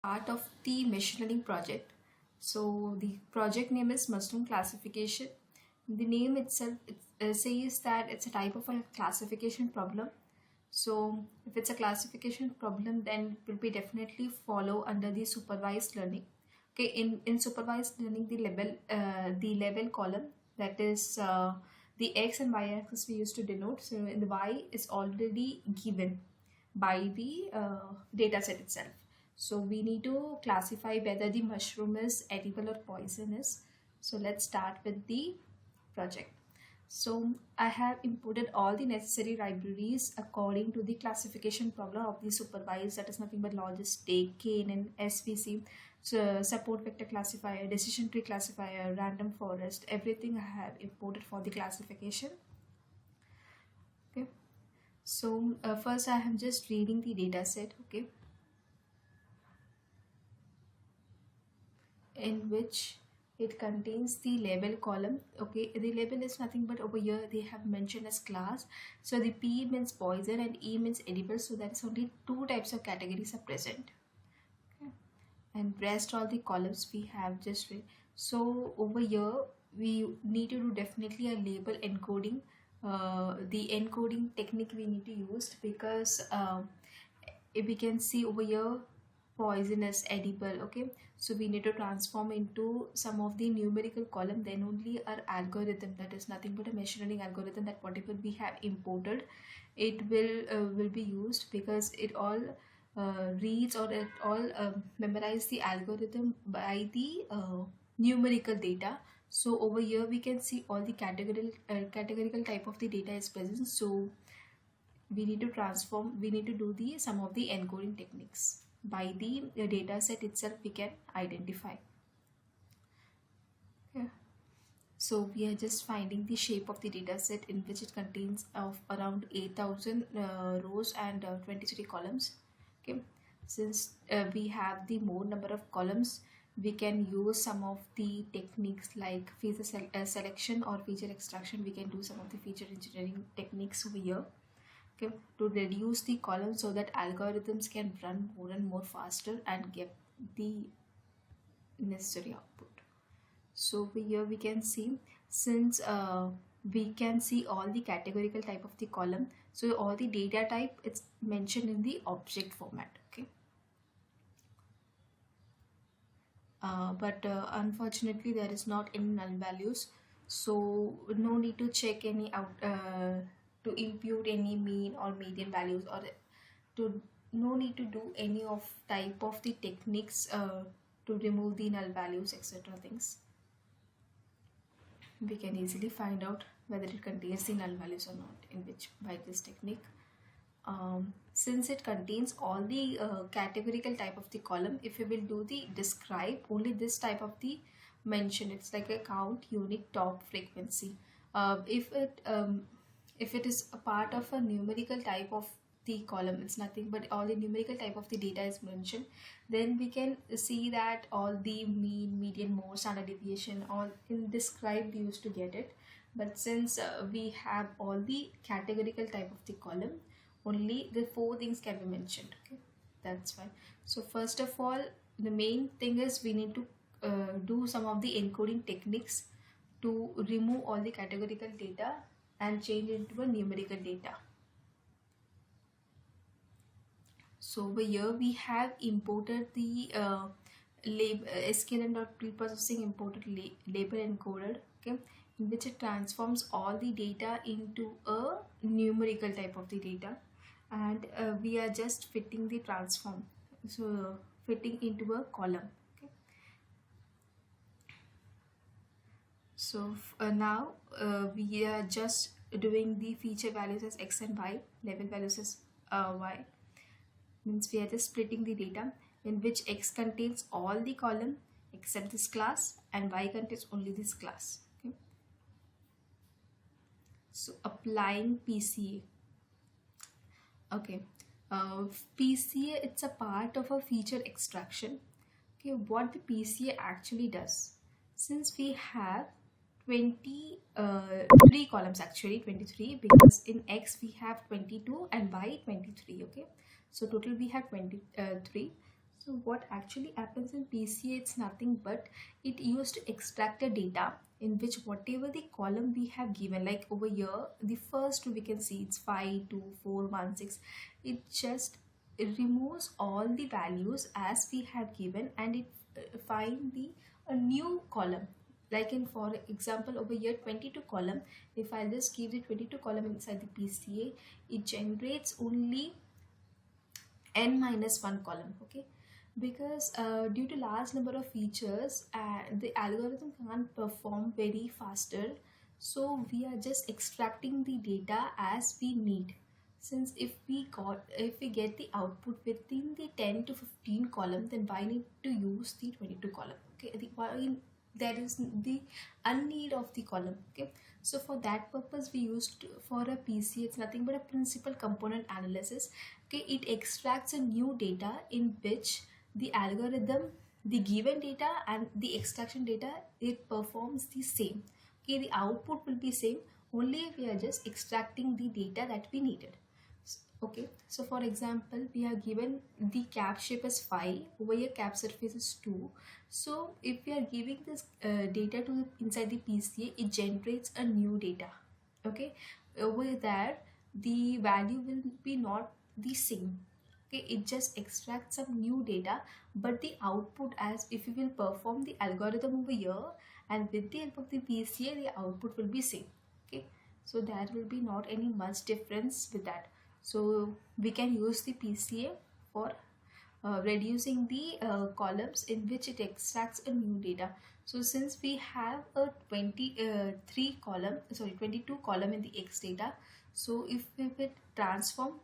Part of the machine learning project. So the project name is mushroom classification. The name itself says that it's a type of a classification problem. So if it's a classification problem, then it will be definitely follow under the supervised learning. Okay, in supervised learning, the level column, that is the x and y axis we used to denote. So in the y is already given by the data set itself. So we need to classify whether the mushroom is edible or poisonous. So let's start with the project. So I have imported all the necessary libraries according to the classification problem of the supervised, that is nothing but logistic, KNN, SVC, so support vector classifier, decision tree classifier, random forest, everything I have imported for the classification. Okay. So first I am just reading the data set, okay, in which it contains the label column. Okay, the label is nothing but over here they have mentioned as class. So the P means poison and E means edible, so that's only two types of categories are present. Okay. And rest all the columns we have just read. So over here we need to do definitely a label encoding. The encoding technique we need to use because if we can see over here poisonous, edible. Okay, so we need to transform into some of the numerical column, then only our algorithm, that is nothing but a machine learning algorithm, that whatever we have imported, it will be used, because it all reads, or it all memorize the algorithm by the numerical data. So over here we can see all the categorical type of the data is present. So we need to do the some of the encoding techniques by the data set itself we can identify. Yeah. So we are just finding the shape of the data set, in which it contains of around 8,000 rows and 23 columns. Okay, since we have the more number of columns, we can use some of the techniques like feature selection or feature extraction. We can do some of the feature engineering techniques over here, okay, to reduce the columns so that algorithms can run more and more faster and get the necessary output. So over here we can see, since we can see all the categorical type of the column, so all the data type it's mentioned in the object format. Okay, but unfortunately there is not any null values, so no need to check any out to impute any mean or median values, or to no need to do any of type of the techniques to remove the null values, etc. things. We can easily find out whether it contains the null values or not, in which by this technique. Since it contains all the categorical type of the column, if we will do the describe only this type of the mention, it's like a count, unit, top, frequency. If it is a part of a numerical type of the column, it's nothing but all the numerical type of the data is mentioned, then we can see that all the mean, median, mode, standard deviation, all in describe we used to get it. But since we have all the categorical type of the column, only the four things can be mentioned. Okay, that's fine. So first of all, the main thing is we need to do some of the encoding techniques to remove all the categorical data and change it into a numerical data. So over here we have imported the sklearn.preprocessing imported label encoded, okay, in which it transforms all the data into a numerical type of the data, and we are just fitting the transform, so fitting into a column. Okay, so now we are just doing the feature values as x and y, level values as y, means we are just splitting the data, in which x contains all the column except this class and y contains only this class. Okay, so applying PCA. Okay, PCA, it's a part of a feature extraction. Okay, what the PCA actually does, since we have 23 columns, actually 23, because in x we have 22 and y 23. Okay, so total we have 23. So what actually happens in PCA, it's nothing but it used to extract the data in which whatever the column we have given, like over here the first we can see it's 5 2 4 1 6. It just removes all the values as we have given, and it find the a new column. Like in for example over here 22 column, if I just give the 22 column inside the PCA, it generates only n minus 1 column. Okay, because due to large number of features, the algorithm can't perform very faster, so we are just extracting the data as we need. Since if we get the output within the 10 to 15 column, then why need to use the 22 column? Okay, why there is the unneed of the column. Okay, so for that purpose we used for a PC, it's nothing but a principal component analysis. Okay, it extracts a new data in which the algorithm, the given data and the extraction data, it performs the same. Okay, the output will be same, only if we are just extracting the data that we needed. Okay, so for example we are given the cap shape as 5, over here cap surface is 2. So if we are giving this data to inside the PCA, it generates a new data. Okay, over there the value will be not the same. Okay, it just extracts some new data, but the output, as if we will perform the algorithm over here and with the help of the PCA, the output will be same. Okay, so there will be not any much difference with that. So we can use the PCA for reducing the columns in which it extracts a new data. So since we have a 23 column, sorry 22 column in the X data, so if we will transform,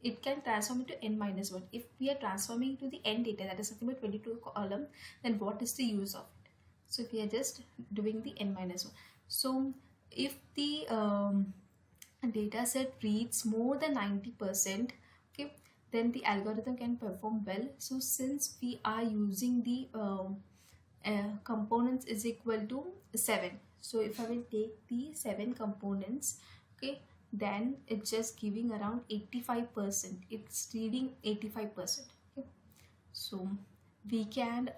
it can transform into n minus 1. If we are transforming to the n data, that is nothing but 22 column, then what is the use of it? So if we are just doing the n minus 1, so if the data set reads more than 90%, okay, then the algorithm can perform well. So since we are using the components is equal to 7, so if I will take the 7 components, okay, then it's just giving around 85%, it's reading 85%. Okay, so we can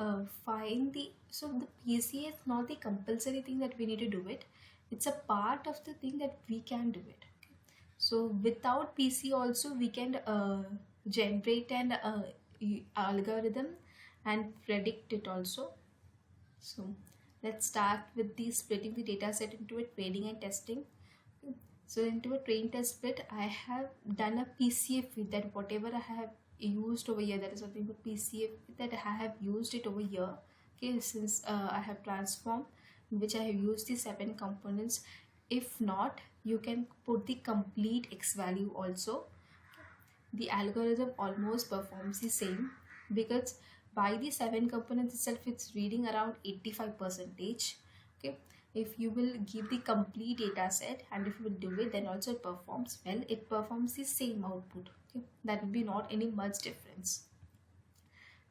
find the, so the PCA is not the compulsory thing that we need to do it, it's a part of the thing that we can do it. Okay, so without PC also we can generate an algorithm and predict it also. So let's start with the splitting the data set into a training and testing. So into a train test bit, I have done a PCA feed, that whatever I have used over here, that is something for PCA feed, that I have used it over here. Okay, since I have transformed, in which I have used the 7 components. If not, you can put the complete X value also. The algorithm almost performs the same, because by the 7 components itself it's reading around 85%. Okay, if you will give the complete data set and if you will do it, then also it performs well, it performs the same output. Okay, that will be not any much difference.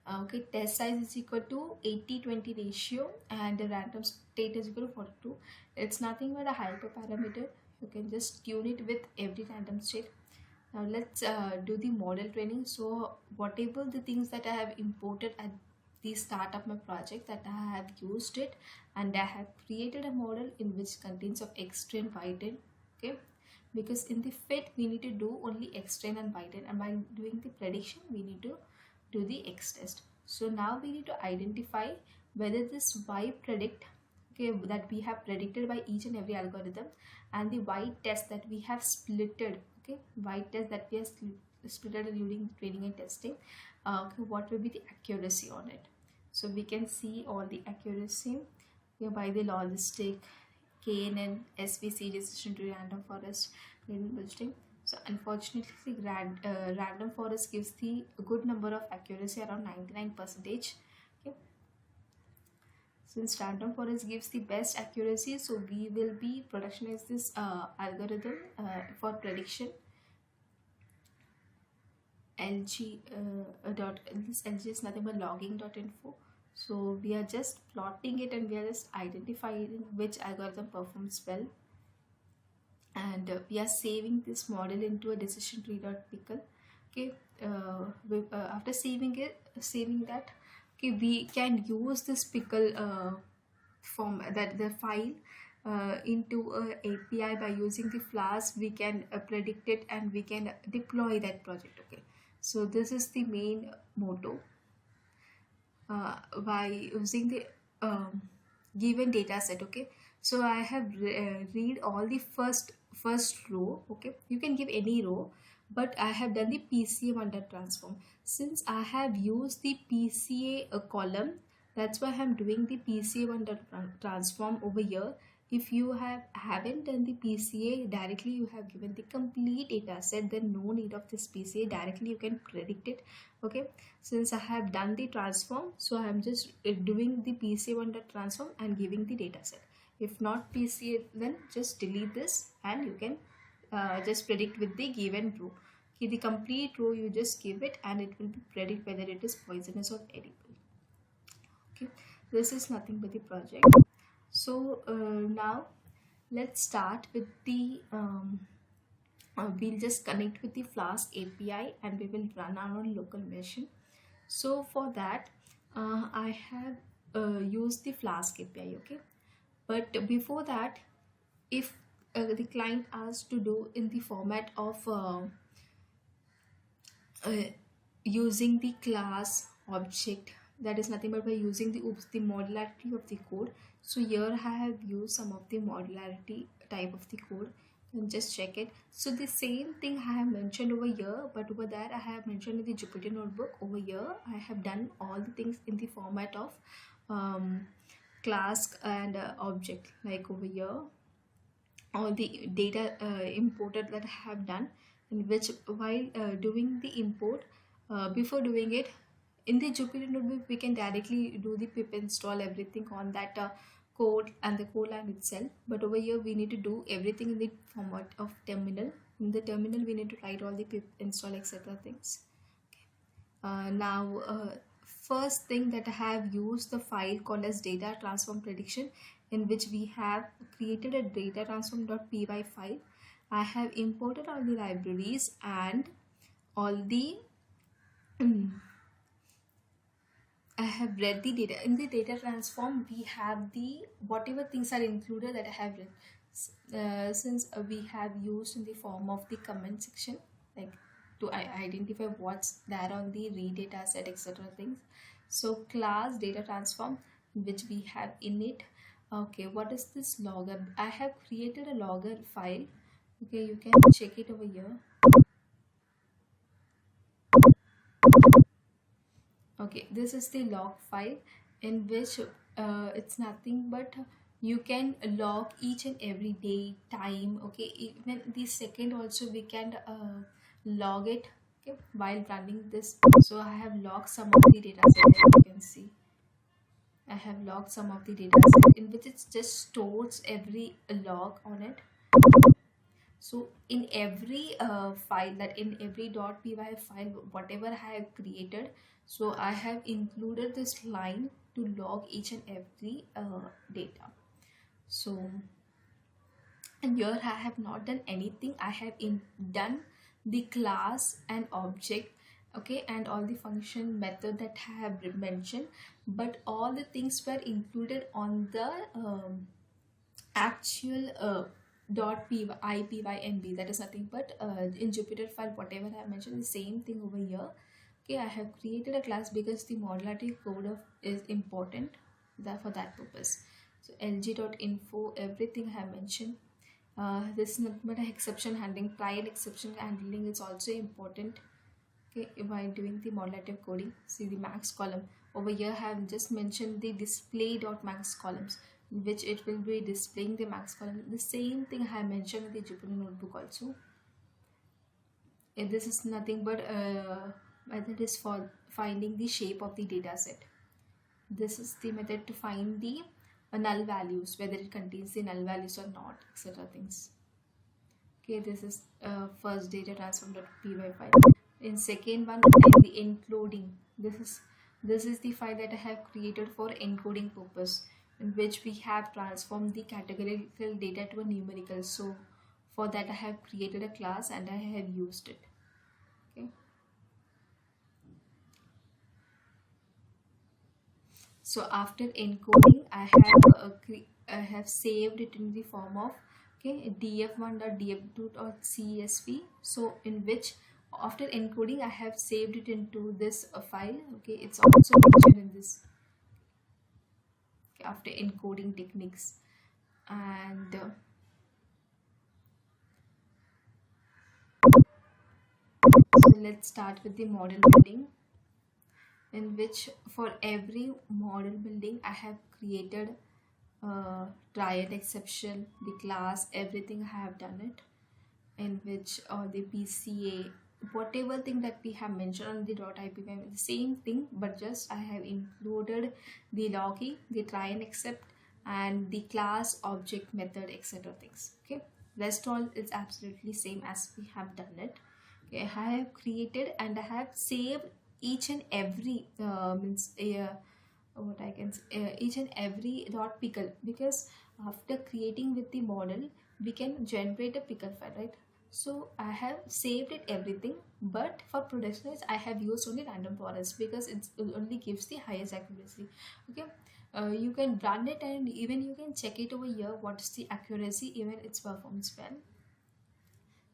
Okay, test size is equal to 80-20 ratio and the random state is equal to 42. It's nothing but a hyperparameter, you can just tune it with every random state. Now let's do the model training. So whatever the things that I have imported at the start of my project, that I have used it, and I have created a model in which contains of X train, Y train. Okay, because in the fit we need to do only X train and Y train, and by doing the prediction we need to do the X test. So now we need to identify whether this Y predict, okay, that we have predicted by each and every algorithm, and the Y test that we have splitted, okay, Y test that we have splitted during training and testing, okay, what will be the accuracy on it. So we can see all the accuracy, okay, by the logistic, KNN, SVC, decision tree, random forest, gradient boosting. So unfortunately random forest gives the good number of accuracy around 99%. Okay, since random forest gives the best accuracy, so we will be productionize this algorithm for prediction. LG this LG is nothing but logging.info. So we are just plotting it and we are just identifying which algorithm performs well, and we are saving this model into a decision tree.pickle. Okay, after saving it, saying that okay, we can use this pickle form that the file into a API. By using the Flask we can predict it and we can deploy that project. Okay, so this is the main motto by using the um, given data set. Okay, so I have read all the first row. Okay, you can give any row, but I have done the PCA under transform. Since I have used the PCA column, that's why I'm doing the PCA under transform over here. If you haven't done the PCA directly, you have given the complete data set, then no need of this PCA. Directly you can predict it. Okay, since I have done the transform, so I am just doing the PCA under transform and giving the data set. If not PCA, then just delete this and you can just predict with the given row. Okay, the complete row you just give it and it will be predict whether it is poisonous or edible. Okay, this is nothing but the project. So now let's start with the we'll just connect with the Flask API and we will run our local machine. So for that I have used the Flask API. Okay, but before that, if the client asks to do in the format of uh, using the class object, that is nothing but by using the modularity of the code. So here I have used some of the modularity type of the code, and just check it. So the same thing I have mentioned over here, but over there I have mentioned in the Jupyter notebook. Over here I have done all the things in the format of class and object. Like over here all the data imported that I have done, in which while doing the import, before doing it in the Jupyter notebook we can directly do the pip install everything on that code and the code line itself. But over here we need to do everything in the format of terminal. In the terminal we need to write all the pip install etc things. Now first thing that I have used the file called as data transform prediction, in which we have created a data transform.py file. I have imported all the libraries and all the I have read the data. In the data transform we have the whatever things are included that I have read. Since we have used in the form of the comment section, like to identify what's there on the read data set etc things. So class data transform, which we have in it. Okay, what is this logger? I have created a logger file. Okay, you can check it over here. Okay, this is the log file, in which it's nothing but you can log each and every day, time. Okay, even the second also we can log it. Okay, while running this. So I have logged some of the data set, as you can see. I have logged some of the data set, in which it just stores every log on it. So in every file, that in every .py file whatever I have created, so I have included this line to log each and every data. So, and here I have not done anything. I have done the class and object, okay, and all the function method that I have mentioned, but all the things were included on the actual .py that is nothing but in Jupyter file whatever I have mentioned, the same thing over here. Okay, I have created a class because the modularity code of is important that for that purpose. So lg.info, everything I have mentioned. This is not but exception handling, prior exception handling is also important. Okay, while doing the modulative coding. See the max column over here. I have just mentioned the display.max columns, in which it will be displaying the max column. The same thing I have mentioned in the Jupyter notebook also. And this is nothing but method is for finding the shape of the data set. This is the method to find the null values, whether it contains the null values or not, etc things. Okay, this is first data transform.py file. In second one, the encoding. This is the file that I have created for encoding purpose, in which we have transformed the categorical data to a numerical. So for that I have created a class and I have used it. Okay. So after encoding, I have saved it in the form of, okay, df1.df2.csv. So in which, after encoding, I have saved it into this file. Okay, it's also mentioned in this, okay, after encoding techniques. And so let's start with the model building, in which for every model building I have created trial exception, the class, everything I have done it, in which the PCA, whatever thing that we have mentioned on the .ipython, the same thing, but just I have included the logging, the try and accept, and the class, object, method, etc. things. Okay, rest all is absolutely same as we have done it. Okay, I have created and I have saved each and every means what I can say, each and every dot pickle, because after creating with the model we can generate a pickle file, right? So I have saved it everything, but for productionize I have used only random forest because it only gives the highest accuracy. Okay, you can run it and even you can check it over here what is the accuracy, even its performs well.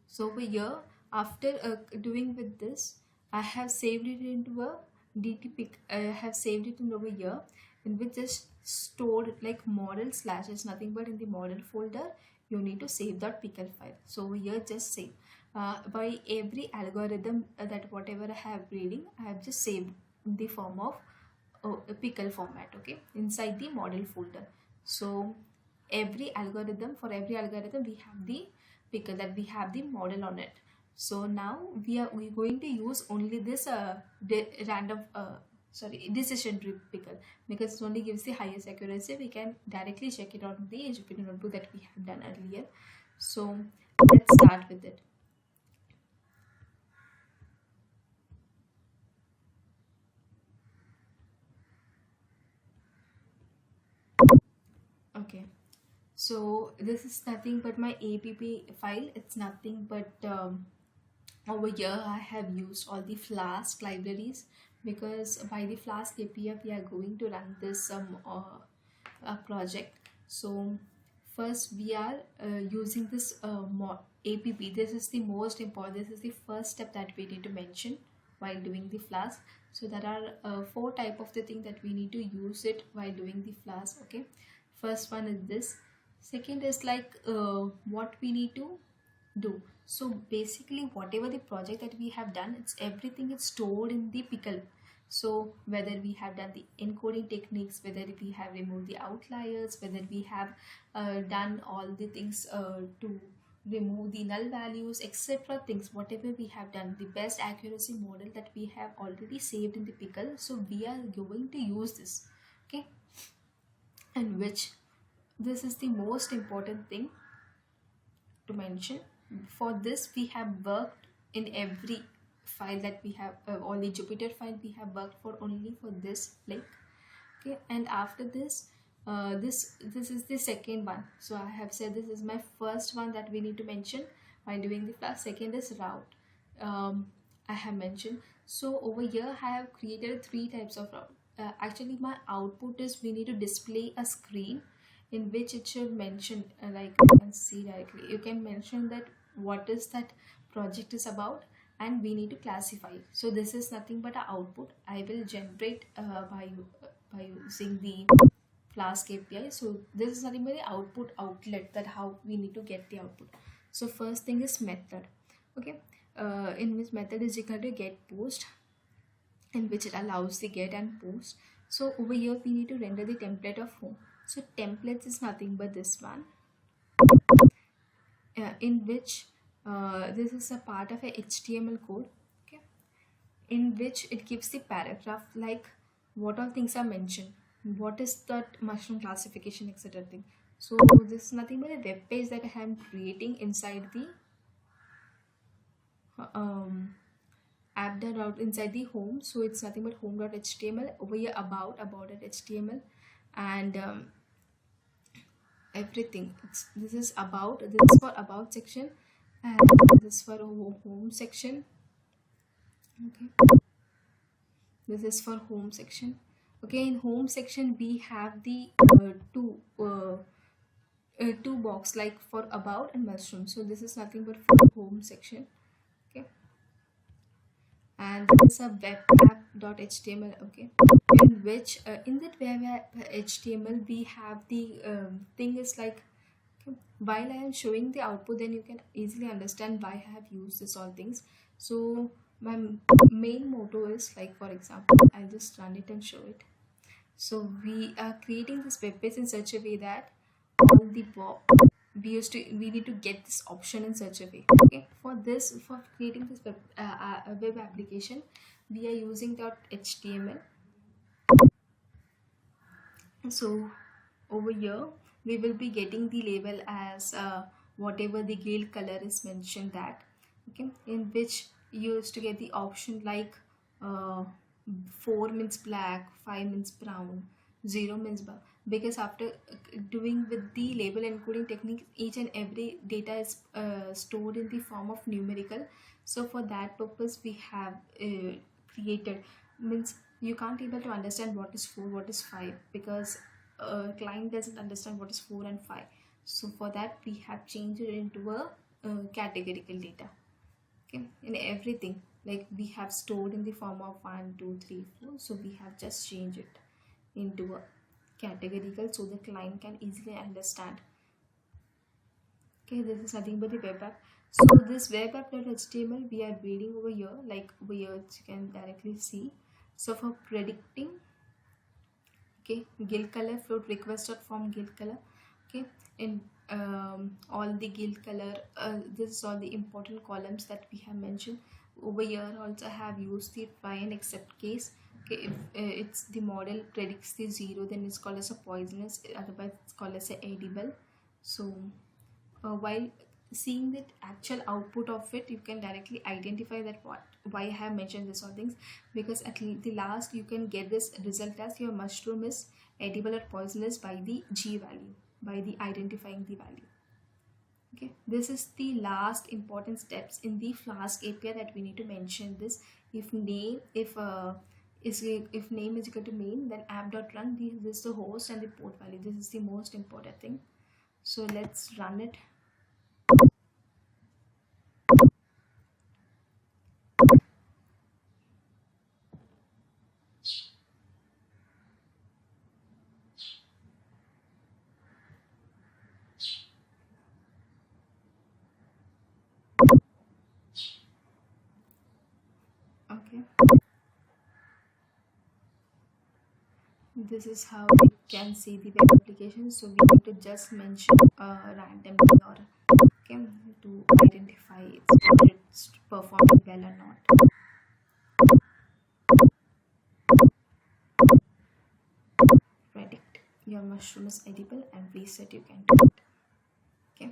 So over here, after doing with this, I have saved it into a DT pick. I have saved it in over here, in which is stored like model slash is nothing but in the model folder. You need to save that pickle file. So over here, just save. By every algorithm that whatever I have reading, I have just saved in the form of a pickle format. Okay, inside the model folder. So for every algorithm we have the pickle, that we have the model on it. So now we're going to use only this random sorry, decision tree pickle, because it only gives the highest accuracy. We can directly check it on the Jupyter notebook that we have done earlier. So let's start with it. Okay, so this is nothing but my app file. It's nothing but over here I have used all the Flask libraries, because by the Flask API we are going to run this project. So first we are using this app. This is the most important, this is the first step that we need to mention while doing the Flask. So there are four type of the thing that we need to use it while doing the Flask. Okay, first one is this. Second is like what we need to do. So basically whatever the project that we have done, it's everything is stored in the pickle. So whether we have done the encoding techniques, whether we have removed the outliers, whether we have done all the things to remove the null values, etc. things, whatever we have done, the best accuracy model that we have already saved in the pickle. So we are going to use this. Okay, and which this is the most important thing to mention. For this we have worked in every file that we have, only Jupyter file we have worked for only for this link. Okay, and after this this is the second one. So I have said this is my first one that we need to mention while doing the class. Second is route. I have mentioned. So over here I have created three types of route. Actually my output is we need to display a screen in which it should mention like you can see directly, you can mention that what is that project is about, and we need to classify it. So this is nothing but an output I will generate by using the Flask API. So this is nothing but the output outlet, that how we need to get the output. So first thing is method. Okay, in which method is equal to get post, in which it allows the get and post. So over here we need to render the template of home. So templates is nothing but this one, in which this is a part of a HTML code. Okay, in which it gives the paragraph like what all things are mentioned, what is that mushroom classification, etc. thing. So this is nothing but a web page that I am creating inside the um, app route inside the home. So it's nothing but home.html. Over here about.html, and everything. This is about, this is for about section, and this is for home section. Okay, this is for home section. Okay, in home section we have the two box like for about and mushroom. So this is nothing but for home section. Okay, and this is a web app.html. Okay, in which in that web app html we have the thing is like, okay, while I am showing the output, then you can easily understand why I have used this all things. So my main motto is like, for example, I'll just run it and show it. So we are creating this web page in such a way that all the we need to get this option in such a way. Okay, for this, for creating this web application, we are using .html. So over here we will be getting the label as whatever the guild color is mentioned, that, okay, in which you used to get the option like uh, 4 means black, 5 means brown, 0 means brown, because after doing with the label encoding technique, each and every data is stored in the form of numerical. So for that purpose we have created, means you can't able to understand what is 4, what is 5, because client doesn't understand what is 4 and 5. So for that we have changed it into a categorical data. Okay, in everything, like we have stored in the form of 1, 2, 3, 4. So we have just changed it into a categorical so the client can easily understand. Okay, this is nothing but the web app. So this web app.html we are reading over here, like over here you can directly see. So for predicting, okay, guild color float request dot form guild color. Okay, in all the guild color, this is all the important columns that we have mentioned over here. Also have used the try and except case. Okay, if it's the model predicts the 0, then it's called as a poisonous, otherwise it's called as a edible. So while seeing the actual output of it, you can directly identify that what why I have mentioned this all things, because at the last you can get this result as your mushroom is edible or poisonous by the G value, by the identifying the value. Okay, this is the last important steps in the Flask API that we need to mention. This, if name, if name is equal to main, then app.run, this is the host and the port value. This is the most important thing. So let's run it. Okay, this is how we can see the web application. So we need to just mention random thing, or okay, to identify it's performing well or not. Predict your mushroom is edible and reset you can do it. Okay,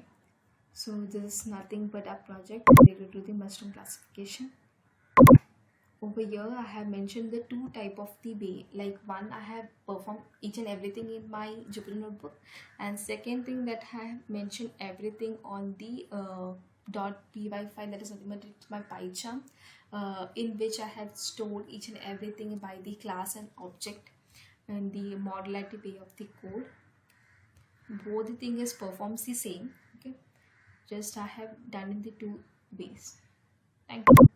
so this is nothing but a project related to the mushroom classification. Over here I have mentioned the two type of the way, like one I have performed each and everything in my Jupyter notebook, and second thing that I have mentioned everything on the .py file, that is nothing but it's my PyCharm, in which I have stored each and everything by the class and object and the modularity way of the code. Both the thing is performs the same. Okay, just I have done in the two ways. Thank you.